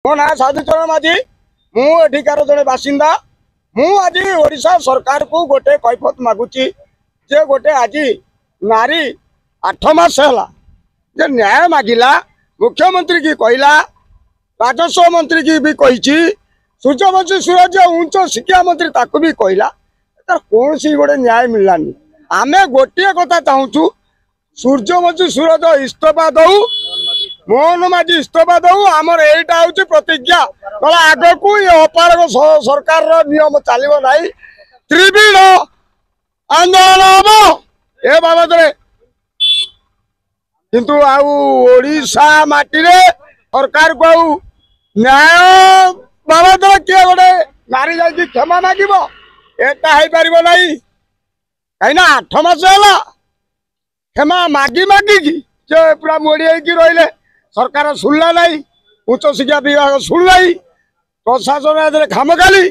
मो ना साधुचरण माझी मुझार जड़े बासिंदा आज ओडिशा सरकार को गोटे कैफत मागुची जे गोटे आज नारी 8 मास है जे न्याय मागिला मुख्यमंत्री की कहला राजस्व मंत्री की भी कही सूर्यवंशी सूरज उच्च शिक्षा मंत्री ताकू भी कहला तार कौन सी गोटे न्याय मिललानी। आम गोटे कथा चाहूँ सूर्यवंशी सूरज इस्तीफा दऊ मोहन माझी इस्तीफा दऊ आमर एटा हूँ प्रतिज्ञा कला आग को ये अपारग सरकार नियम चलो ना त्रिविध आंदोलन हम ए बाबद किंतु ओडिशा माटी सरकार को न्याय बाबद किए गोटे नारी जा क्षमा मागे एटा हो पार ना कहीं 8 मास है क्षमा मागी मागिकी पूरा मोड़ी रही सरकार शुणला ना उच्च शिक्षा विभाग शुणना प्रशासन खाम खाली